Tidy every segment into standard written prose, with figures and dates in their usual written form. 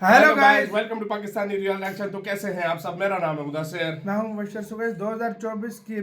Hello guys, welcome to Pakistani real action. तो कैसे हैं आप सब? मेरा नाम है मुदस्सिर। मैं हूं मुबशर सुबह। 2024 के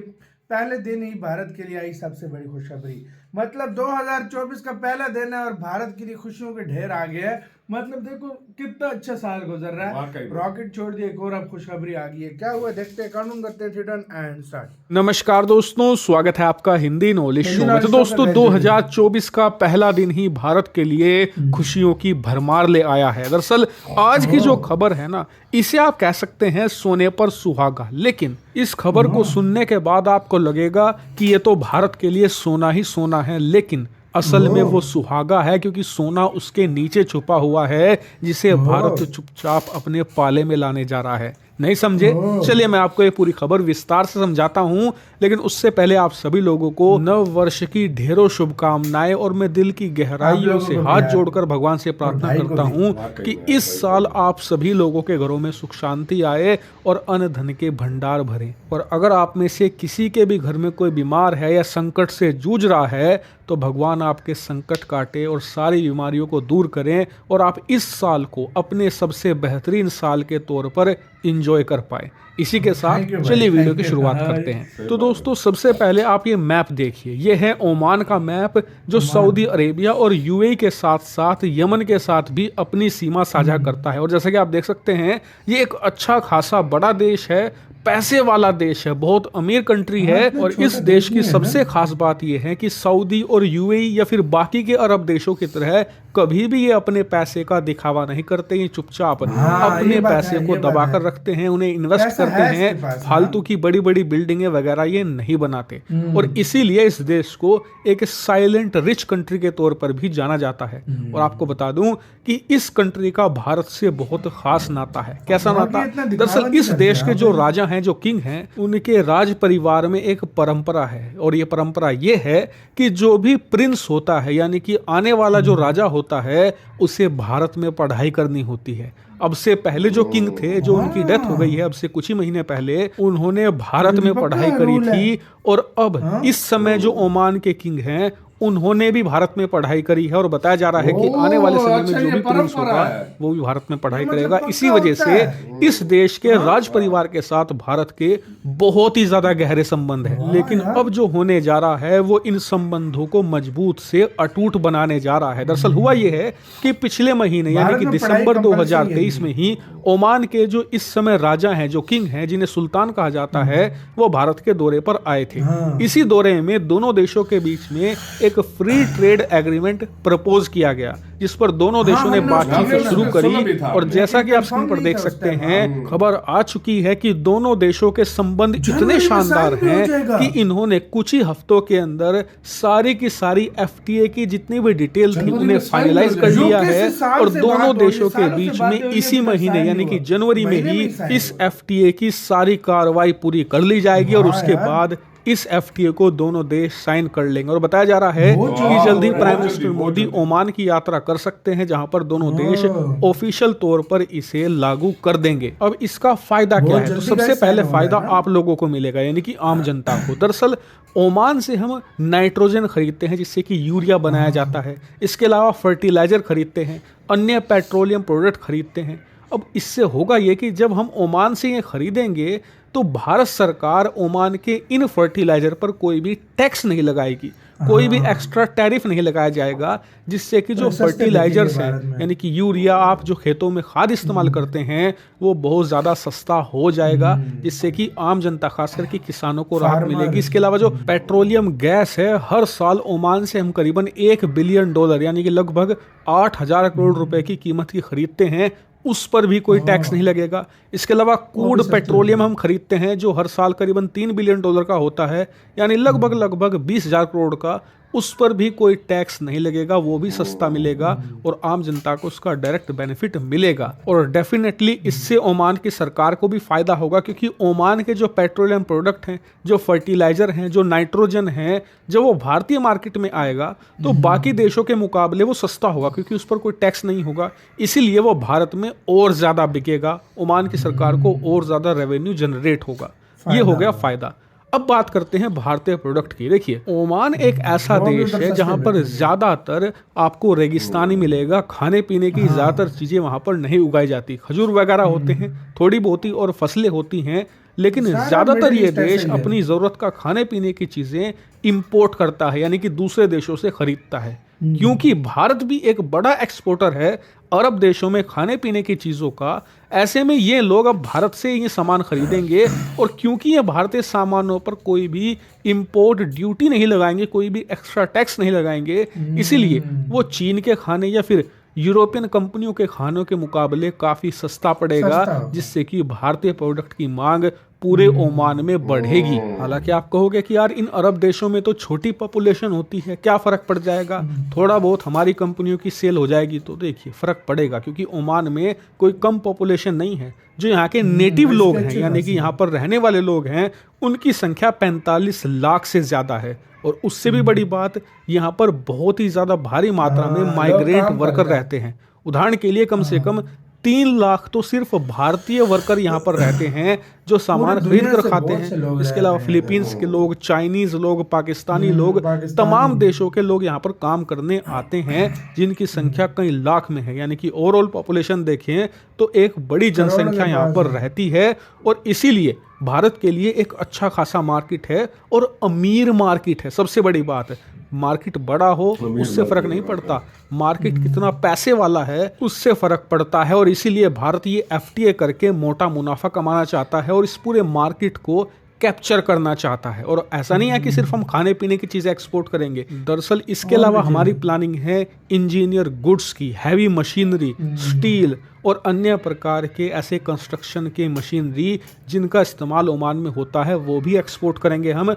पहले दिन ही भारत के लिए आई सबसे बड़ी खुशखबरी। मतलब 2024 का पहला दिन है और भारत के लिए खुशियों के ढेर आ गए हैं। मतलब देखो कितना अच्छा साल गुजर रहा है। रॉकेट छोड़ दिए, एक और अब खुशखबरी आ गई है। क्या हुआ देखते हैं, कानून करते हैं रिटर्न एंड स्टार्ट। नमस्कार दोस्तों, स्वागत है आपका हिंदी नॉलेज शो में। तो दोस्तों 2024 का पहला दिन ही भारत के लिए खुशियों की भरमार ले आया है। दरअसल आज की जो खबर है ना, इसे आप कह सकते हैं सोने पर सुहागा। लेकिन इस खबर को सुनने के बाद आपको लगेगा कि ये तो भारत के लिए सोना ही सोना है, लेकिन असल में वो सुहागा है, क्योंकि सोना उसके नीचे छुपा हुआ है, जिसे भारत चुपचाप अपने पाले में लाने जा रहा है। नहीं समझे? चलिए मैं आपको ये पूरी खबर विस्तार से समझाता हूं, लेकिन उससे पहले आप सभी लोगों को नव वर्ष की ढेरों शुभकामनाएं। और मैं दिल की गहराइयों से हाथ जोड़कर भगवान से प्रार्थना करता हूं कि इस साल आप सभी लोगों के घरों में सुख शांति आए और अन्न धन के भंडार भरे। और अगर आप में से किसी के भी घर में कोई बीमार है या संकट से जूझ रहा है, तो भगवान आपके संकट काटे और सारी बीमारियों को दूर करें और आप इस साल को अपने सबसे बेहतरीन साल के तौर पर एंजॉय कर पाए। इसी के साथ चलिए वीडियो की शुरुआत करते हैं। तो दोस्तों सबसे पहले आप ये मैप देखिए। ये है ओमान का मैप, जो सऊदी अरेबिया और यूएई के साथ साथ यमन के साथ भी अपनी सीमा साझा करता है। और जैसा कि आप देख सकते हैं, ये एक अच्छा खासा बड़ा देश है, पैसे वाला देश है, बहुत अमीर कंट्री है। और इस देश की सबसे खास बात यह है कि सऊदी और यूएई या फिर बाकी के अरब देशों की तरह कभी भी ये अपने पैसे का दिखावा नहीं करते। ये चुपचाप अपने पैसे को दबा कर रखते हैं, उन्हें इन्वेस्ट करते हैं। फालतू की बड़ी बड़ी बिल्डिंगें वगैरह ये नहीं बनाते। और इसीलिए इस देश को एक साइलेंट रिच कंट्री के तौर पर भी जाना जाता है। और आपको बता दूं कि इस कंट्री का भारत से बहुत खास नाता है। कैसा नाता? दरअसल इस देश के जो राजा हैं, जो किंग हैं, उनके राज परिवार में एक परंपरा है। और ये परंपरा ये है कि जो भी प्रिंस होता है, यानी कि आने वाला जो राजा होता है, उसे भारत में पढ़ाई करनी होती है। अब से पहले जो किंग थे, जो उनकी डेथ हो गई है अब से कुछ ही महीने पहले, उन्होंने भारत में पढ़ाई करी थी। और अब इस समय जो ओमान के किंग हैं, उन्होंने भी भारत में पढ़ाई करी है। और बताया जा रहा है कि आने वाले समय में जो भी प्रिंस होगा वो भी भारत में पढ़ाई करेगा। इसी वजह से इस देश के राज परिवार के साथ भारत के बहुत ही ज्यादा गहरे संबंध है। लेकिन अब जो होने जा रहा है वो इन संबंधों को मजबूत से अटूट बनाने जा रहा है। दरअसल हुआ ये है कि पिछले महीने यानी कि दिसंबर 2023 में ही ओमान के जो इस समय राजा हैं, जो किंग हैं, जिन्हें सुल्तान कहा जाता है, वो भारत के दौरे पर आए थे। इसी दौरे में दोनों देशों के बीच में एक फ्री ट्रेड एग्रीमेंट प्रपोज किया गया, जिस पर दोनों देशों ने बातचीत शुरू करी। और जैसा कि आप स्क्रीन पर देख सकते हैं, खबर आ चुकी है कि दोनों देशों के संबंध इतने शानदार हैं कि इन्होंने कुछ ही हफ्तों के अंदर सारी की सारी एफटीए की जितनी भी डिटेल थी उन्हें फाइनलाइज कर लिया है। और दोनों देशों के बीच में इसी महीने यानी कि जनवरी में ही इस एफटीए की सारी कार्रवाई पूरी कर ली जाएगी। और उसके बाद इस एफटीए को दोनों देश साइन कर लेंगे। और बताया जा रहा है कि जल्दी प्राइम मिनिस्टर मोदी ओमान की यात्रा कर सकते हैं, जहां पर दोनों देश ऑफिशियल तौर पर इसे लागू कर देंगे। अब इसका फायदा क्या है? तो सबसे पहले फायदा आप लोगों को मिलेगा, यानी कि आम जनता को। दरअसल ओमान से हम नाइट्रोजन खरीदते हैं, जिससे कि यूरिया बनाया जाता है। इसके अलावा फर्टिलाइजर खरीदते हैं, अन्य पेट्रोलियम प्रोडक्ट खरीदते हैं। अब इससे होगा ये कि जब हम ओमान से ये खरीदेंगे, तो भारत सरकार ओमान के इन फर्टिलाइजर पर कोई भी टैक्स नहीं लगाएगी, कोई भी एक्स्ट्रा टैरिफ नहीं लगाया जाएगा, जिससे कि जो फर्टिलाइजर्स हैं, यानी कि यूरिया आप जो खेतों में खाद इस्तेमाल करते हैं, वो बहुत ज़्यादा सस्ता हो जाएगा, जिससे कि आम जनता खासकर कि किसानों को राहत मिलेगी। इसके अलावा जो पेट्रोलियम गैस है, हर साल ओमान से हम करीबन $1 बिलियन यानी कि लगभग 8,000 करोड़ रुपए की कीमत की खरीदते हैं, उस पर भी कोई टैक्स नहीं लगेगा। इसके अलावा क्रूड पेट्रोलियम हम खरीदते हैं, जो हर साल करीबन $3 बिलियन का होता है, यानी लगभग 20,000 करोड़ का, उस पर भी कोई टैक्स नहीं लगेगा, वो भी सस्ता मिलेगा और आम जनता को उसका डायरेक्ट बेनिफिट मिलेगा। और डेफिनेटली इससे ओमान की सरकार को भी फायदा होगा, क्योंकि ओमान के जो पेट्रोलियम प्रोडक्ट हैं, जो फर्टिलाइजर हैं, जो नाइट्रोजन हैं, जब वो भारतीय मार्केट में आएगा तो बाकी देशों के मुकाबले वो सस्ता होगा, क्योंकि उस पर कोई टैक्स नहीं होगा। इसीलिए वो भारत में और ज्यादा बिकेगा, ओमान की सरकार को और ज्यादा रेवेन्यू जनरेट होगा। ये हो गया फायदा। अब बात करते हैं भारतीय प्रोडक्ट की। देखिए, ओमान एक ऐसा देश है जहां पर ज्यादातर आपको रेगिस्तानी मिलेगा, खाने पीने की ज्यादातर चीजें वहां पर नहीं उगाई जाती। खजूर वगैरह होते हैं, थोड़ी बहुत और फसलें होती हैं, लेकिन ज्यादातर ये देश अपनी जरूरत का खाने पीने की चीजें इंपोर्ट करता है, यानी कि दूसरे देशों से खरीदता है। क्योंकि भारत भी एक बड़ा एक्सपोर्टर है अरब देशों में खाने पीने की चीज़ों का, ऐसे में ये लोग अब भारत से ये सामान खरीदेंगे, और क्योंकि ये भारतीय सामानों पर कोई भी इंपोर्ट ड्यूटी नहीं लगाएंगे, कोई भी एक्स्ट्रा टैक्स नहीं लगाएंगे, इसीलिए वो चीन के खाने या फिर यूरोपियन कंपनियों के खानों के मुकाबले काफ़ी सस्ता पड़ेगा, जिससे कि भारतीय प्रोडक्ट की मांग पूरे ओमान में बढ़ेगी। हालांकि आप कहोगे कि यार इन अरब देशों में तो छोटी पॉपुलेशन होती है, क्या फ़र्क पड़ जाएगा, थोड़ा बहुत हमारी कंपनियों की सेल हो जाएगी। तो देखिए फ़र्क पड़ेगा, क्योंकि ओमान में कोई कम पॉपुलेशन नहीं है। जो यहाँ के नेटिव लोग हैं, यानी कि यहाँ पर रहने वाले लोग हैं, उनकी संख्या 45 लाख से ज़्यादा है। और उससे भी बड़ी बात, यहाँ पर बहुत ही ज़्यादा भारी मात्रा में माइग्रेंट वर्कर रहते हैं। उदाहरण के लिए कम से कम 3 लाख तो सिर्फ भारतीय वर्कर यहाँ पर रहते हैं, जो सामान खरीद कर खाते हैं। इसके अलावा फिलीपींस के लोग, चाइनीज लोग, पाकिस्तानी लोग, तमाम देशों के लोग यहाँ पर काम करने आते हैं, जिनकी संख्या कई लाख में है। यानी कि ओवरऑल पॉपुलेशन देखें तो एक बड़ी जनसंख्या यहाँ पर रहती है, और इसीलिए भारत के लिए एक अच्छा खासा मार्केट है और अमीर मार्केट है। सबसे बड़ी बात है, मार्केट बड़ा हो उससे फर्क नहीं पड़ता, मार्केट कितना पैसे वाला है उससे फर्क पड़ता है। और इसीलिए भारत ये FTA करके मोटा मुनाफा कमाना चाहता है और इस पूरे मार्केट को कैप्चर करना चाहता है। और ऐसा नहीं है कि सिर्फ हम खाने पीने की चीज़ें एक्सपोर्ट करेंगे, दरअसल इसके अलावा हमारी प्लानिंग है इंजीनियर गुड्स की, हैवी मशीनरी, स्टील और अन्य प्रकार के ऐसे कंस्ट्रक्शन के मशीनरी जिनका इस्तेमाल ओमान में होता है, वो भी एक्सपोर्ट करेंगे हम।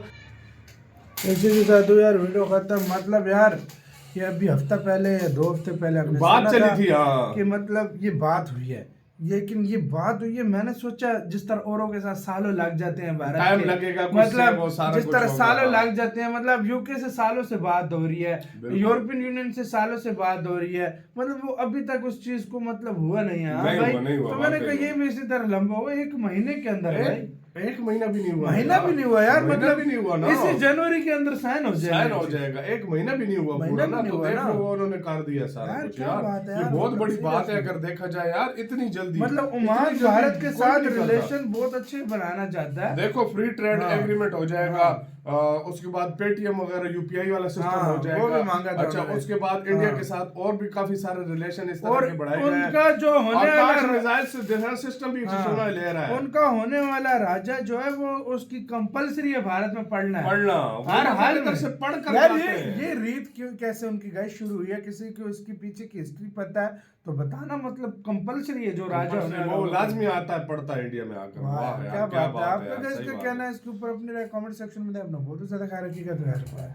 इसी के साथ यार वीडियो खत्म। मतलब यार ये अभी हफ्ता पहले या 2 हफ्ते पहले आपने बात सुना चली थी कि मतलब ये बात हुई है, लेकिन ये बात हुई है, मैंने सोचा जिस तरह औरों के साथ सालों लग जाते हैं भारत टाइम के, लगेगा, मतलब जिस तरह सालों होगा। लग जाते हैं, मतलब यूके से सालों से बात हो रही है, यूरोपियन यूनियन से सालों से बात हो रही है, मतलब वो अभी तक उस चीज को मतलब हुआ नहीं है। नहीं हुआ, तो मैंने कहा ये भी इसी तरह लंबा हुआ 1 महीने के अंदर है। 1 महीना भी नहीं हुआ, महीना भी नहीं हुआ यार, मतलब भी नहीं हुआ ना, इसी जनवरी के अंदर साइन हो जाएगा। 1 महीना भी नहीं हुआ पूरा ना, तो देख लो उन्होंने कर दिया सारा कुछ यार। ये बहुत बड़ी बात है अगर देखा जाए यार, इतनी जल्दी। मतलब ओमान भारत के साथ रिलेशन बहुत अच्छे बनाना चाहता है। देखो फ्री ट्रेड एग्रीमेंट हो जाएगा, उसके बाद पेटीएम वगैरह UPI वाला सिस्टम हो जाएगा। अच्छा, उसके बाद इंडिया के साथ और भी काफी सारे रिलेशन इस तरह के बढ़ाए गए हैं। उनका जो होने वाला मिसाइल से डिफेंस सिस्टम भी ले रहा है। उनका होने वाला राजा जो है वो उसकी कंपलसरी है भारत में पढ़ना हर हाल तरह से पढ़ कर यार ये रीत क्यों कैसे उनकी गई शुरू हुई है, किसी को इसके पीछे की हिस्ट्री पता है तो बताना। मतलब कंपलसरी है जो राजा होने वाला वो लाजमी आता है, पढ़ता है इंडिया में आकर। वाह क्या बात है। आपका क्या कहना है इसके ऊपर अपने कमेंट सेक्शन में दें। अपना बहुत ज्यादा ख्याल रखिएगा। तो यार